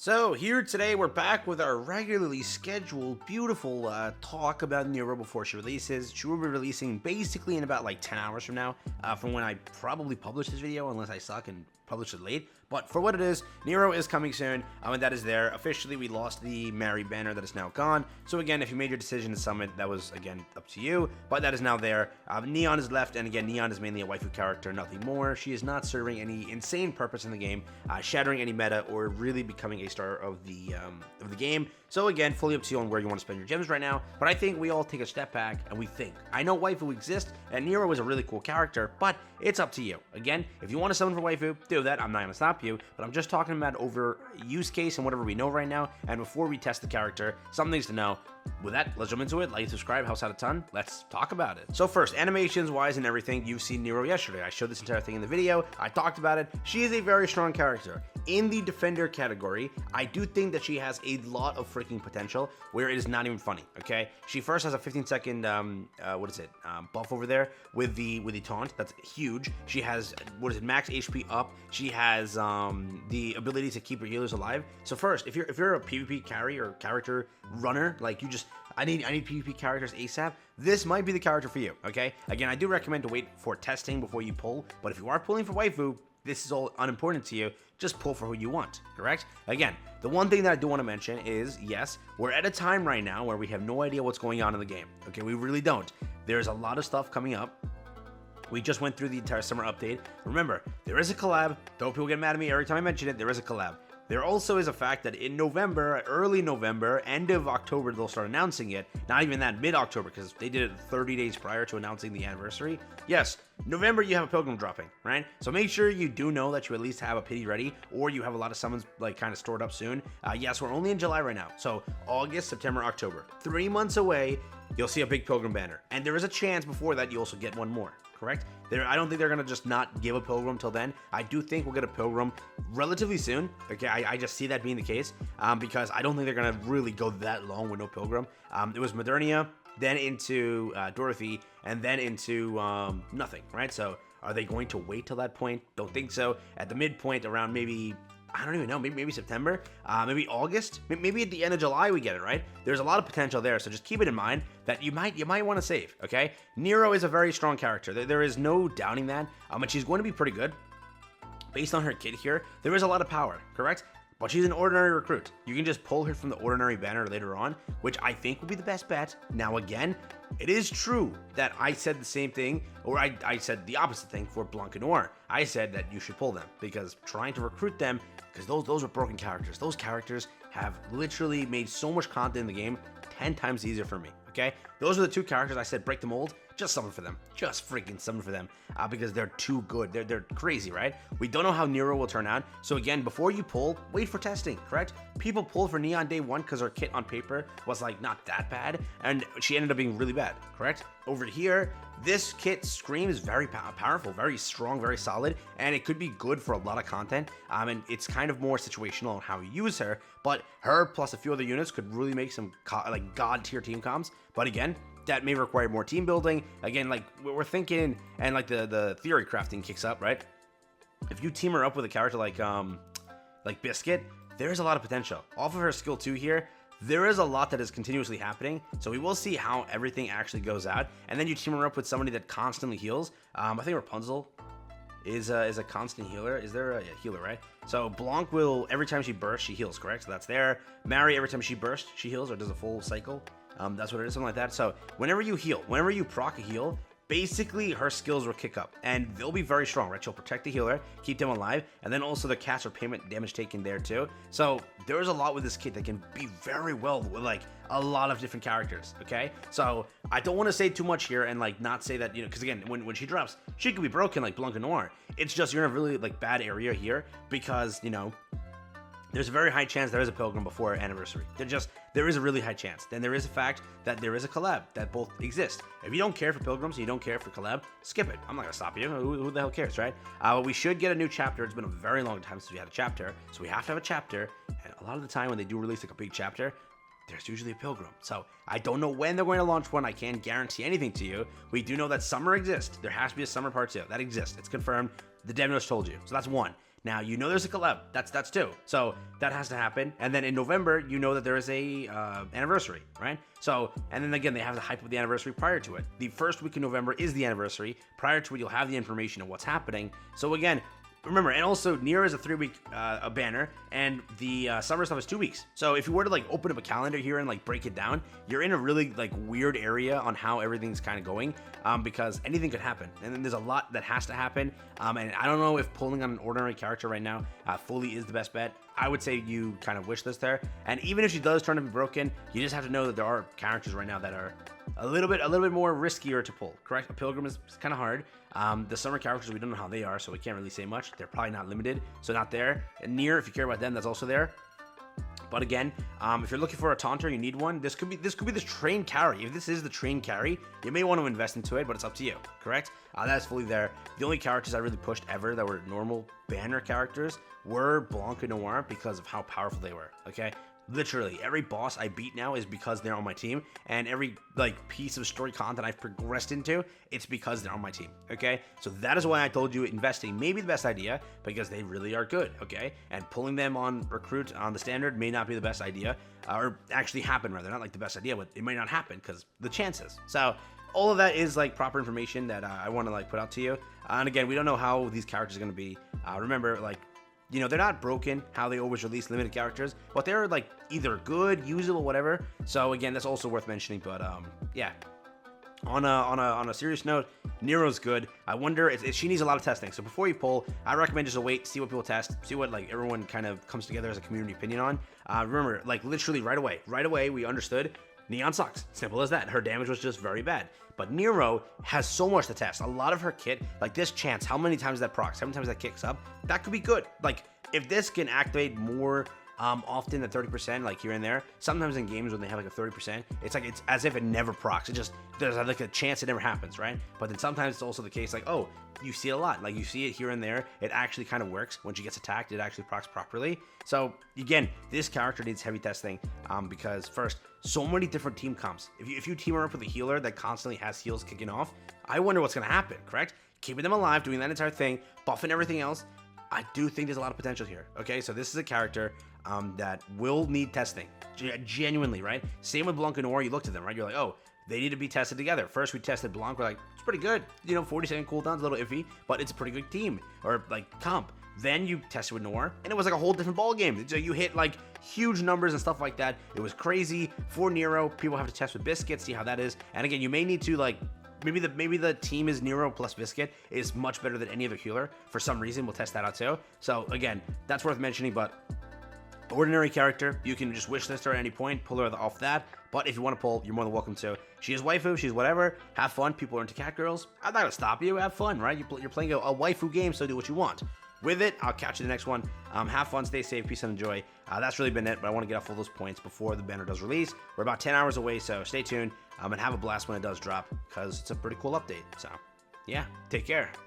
So here today we're back with our regularly scheduled beautiful talk about Nikke before she releases. She will be releasing basically in about like 10 hours from now, from when I probably publish this video, unless I suck and publish it late. But for what it is, Nikke is coming soon, and that is there. Officially, we lost the Mary banner that is now gone. So again, if you made your decision to summon, that was, again, up to you. But that is now there. Neon is left, and again, Neon is mainly a waifu character, nothing more. She is not serving any insane purpose in the game, shattering any meta, or really becoming a star of the game. So again, fully up to you on where you want to spend your gems right now. But I think we all take a step back, and we think. I know waifu exists, and Nikke was a really cool character, but it's up to you. Again, if you want to summon for waifu, do that. I'm not going to stop you, but I'm just talking about over use case and whatever we know right now. And before we test the character, some things to know. With that, let's jump into it. Like, subscribe, helps out a ton. Let's talk about it. So first, animations wise and everything, you've seen Nikke yesterday. I showed this entire thing in the video. I talked about it. She is a very strong character. In the defender category, I do think that she has a lot of freaking potential where it is not even funny, okay? She first has a 15-second, buff over there with the taunt. That's huge. She has, max HP up. She has the ability to keep her healers alive. So first, if you're a PvP carry or character runner, like I need PvP characters ASAP, this might be the character for you, okay? Again, I do recommend to wait for testing before you pull, but if you are pulling for waifu, this is all unimportant to you. Just pull for who you want, correct? Again, the one thing that I do want to mention is, yes, we're at a time right now where we have no idea what's going on in the game, okay? We really don't. There's a lot of stuff coming up. We just went through the entire summer update. Remember, there is a collab. Don't people get mad at me every time I mention it. There is a collab. There also is a fact that in November, early November, end of October, they'll start announcing it. Not even that, mid-October, because they did it 30 days prior to announcing the anniversary. Yes, November you have a pilgrim dropping, right? So make sure you do know that you at least have a pity ready, or you have a lot of summons like kind of stored up soon. Yes, we're only in July right now, so August, September, October. 3 months away, you'll see a big pilgrim banner. And there is a chance before that you also get one more. Correct? I don't think they're going to just not give a pilgrim till then. I do think we'll get a pilgrim relatively soon. Okay, I just see that being the case because I don't think they're going to really go that long with no pilgrim. It was Modernia, then into Dorothy, and then into nothing, right? So are they going to wait till that point? Don't think so. At the midpoint around maybe, I don't even know, maybe September, maybe August, maybe at the end of July we get it, right? There's a lot of potential there, so just keep it in mind that you might want to save, okay? Nikke is a very strong character. There is no doubting that, and she's going to be pretty good. Based on her kit here, there is a lot of power, correct? But she's an ordinary recruit. You can just pull her from the ordinary banner later on, which I think will be the best bet. Now again, it is true that I said the same thing, or I said the opposite thing for Blanc and Noir. I said that you should pull them, because trying to recruit them, because those are broken characters. Those characters have literally made so much content in the game 10 times easier for me, okay? Those are the two characters I said break the mold. Just summon for them. Just freaking summon for them because they're too good. They're crazy, right? We don't know how Nikke will turn out. So again, before you pull, wait for testing, correct? People pulled for Neon day one because her kit on paper was like not that bad, and she ended up being really bad, correct? Over here, this kit screams very powerful, very strong, very solid, and it could be good for a lot of content. And it's kind of more situational on how you use her, but her plus a few other units could really make some like god tier team comms. But again, that may require more team building. Again, like we're thinking, and like the theory crafting kicks up, right? If you team her up with a character like Biscuit, there's a lot of potential. Off of her skill 2 here, there is a lot that is continuously happening. So we will see how everything actually goes out. And then you team her up with somebody that constantly heals. I think Rapunzel is a constant healer. Is there a healer, right? So Blanc will, every time she bursts, she heals, correct? So that's there. Mary, every time she bursts, she heals or does a full cycle. That's what it is, something like that. So whenever you heal, whenever you proc a heal, basically her skills will kick up and they'll be very strong, right? She'll protect the healer, keep them alive, and then also the cast or payment damage taken there too. So there's a lot with this kit that can be very well with like a lot of different characters, okay? So I don't want to say too much here and like not say that, you know, because again, when she drops, she could be broken like Blanc and Noir. It's just you're in a really like bad area here because, you know, there's a very high chance there is a pilgrim before anniversary. There is a really high chance. Then there is a fact that there is a collab that both exist. If you don't care for pilgrims and you don't care for collab, skip it. I'm not gonna stop you. Who the hell cares, right? We should get a new chapter. It's been a very long time since we had a chapter, so we have to have a chapter. And a lot of the time when they do release like a big chapter, there's usually a pilgrim. So I don't know when they're going to launch one. I can't guarantee anything to you. We do know that summer exists. There has to be a summer part 2. That exists. It's confirmed. The dev notes told you. So that's one. Now, you know there's a collab. That's two. So that has to happen. And then in November, you know that there is a anniversary, right? So, and then again, they have the hype of the anniversary prior to it. The first week in November is the anniversary. Prior to it, you'll have the information of what's happening. So again, remember, and also Nier is a 3-week banner, and the summer stuff is 2 weeks. So if you were to like open up a calendar here and like break it down, you're in a really like weird area on how everything's kind of going, because anything could happen, and then there's a lot that has to happen. And I don't know if pulling on an ordinary character right now fully is the best bet. I would say you kind of wish this there, and even if she does turn to be broken, you just have to know that there are characters right now that are a little bit more riskier to pull. Correct? A Pilgrim is kind of hard. The summer characters, we don't know how they are, so we can't really say much. They're probably not limited, so not there. And Nier, if you care about them, that's also there. But again, if you're looking for a taunter, you need one. This could be this train carry. If this is the train carry, you may want to invest into it, but it's up to you. Correct? That's fully there. The only characters I really pushed ever that were normal banner characters were Blanc and Noir because of how powerful they were. Okay. Literally, every boss I beat now is because they're on my team, and every like piece of story content I've progressed into, it's because they're on my team, okay? So that is why I told you investing may be the best idea, because they really are good, okay? And pulling them on recruit on the standard may not be the best idea, or actually happen rather, not like the best idea, but it might not happen because the chances. So all of that is like proper information that I want to like put out to you. And again, we don't know how these characters are going to be. Remember, like, you know, they're not broken how they always release limited characters, but they're like either good, usable, whatever. So again, that's also worth mentioning. But yeah, on a serious note, Nero's good. I wonder if she needs a lot of testing. So before you pull, I recommend just wait, see what people test, see what like everyone kind of comes together as a community opinion on. Remember, like literally right away, we understood Neon sucks. Simple as that. Her damage was just very bad. But Nero has so much to test. A lot of her kit, like this chance, how many times that procs, how many times that kicks up, that could be good. Like, if this can activate more often than 30%, like here and there, sometimes in games when they have like a 30%, it's like it's as if it never procs. It just, there's like a chance it never happens, right? But then sometimes it's also the case, like, oh, you see it a lot. Like, you see it here and there. It actually kind of works. When she gets attacked, it actually procs properly. So, again, this character needs heavy testing because, first, so many different team comps. If you team her up with a healer that constantly has heals kicking off, I wonder what's going to happen, correct? Keeping them alive, doing that entire thing, buffing everything else, I do think there's a lot of potential here, okay? So this is a character that will need testing, genuinely, right? Same with Blanc and Noir, you looked at them, right? You're like, oh, they need to be tested together. First, we tested Blanc, we're like, it's pretty good. You know, 40-second cooldown's a little iffy, but it's a pretty good team, or like comp. Then you tested with Noir, and it was like a whole different ball game. So you hit like huge numbers and stuff like that. It was crazy. For Nero, people have to test with Biscuit, see how that is. And again, you may need to like, maybe the team is Nero plus Biscuit is much better than any other healer. For some reason, we'll test that out too. So again, that's worth mentioning, but ordinary character, you can just wish list her at any point, pull her off that. But if you want to pull, you're more than welcome to. She is waifu, she's whatever. Have fun. People are into cat girls. I'm not gonna stop you. Have fun, right? You're playing a waifu game, so do what you want. With it, I'll catch you in the next one. Have fun, stay safe, peace and enjoy. That's really been it, but I want to get off all those points before the banner does release. We're about 10 hours away, so stay tuned and have a blast when it does drop, because it's a pretty cool update. So, yeah, take care.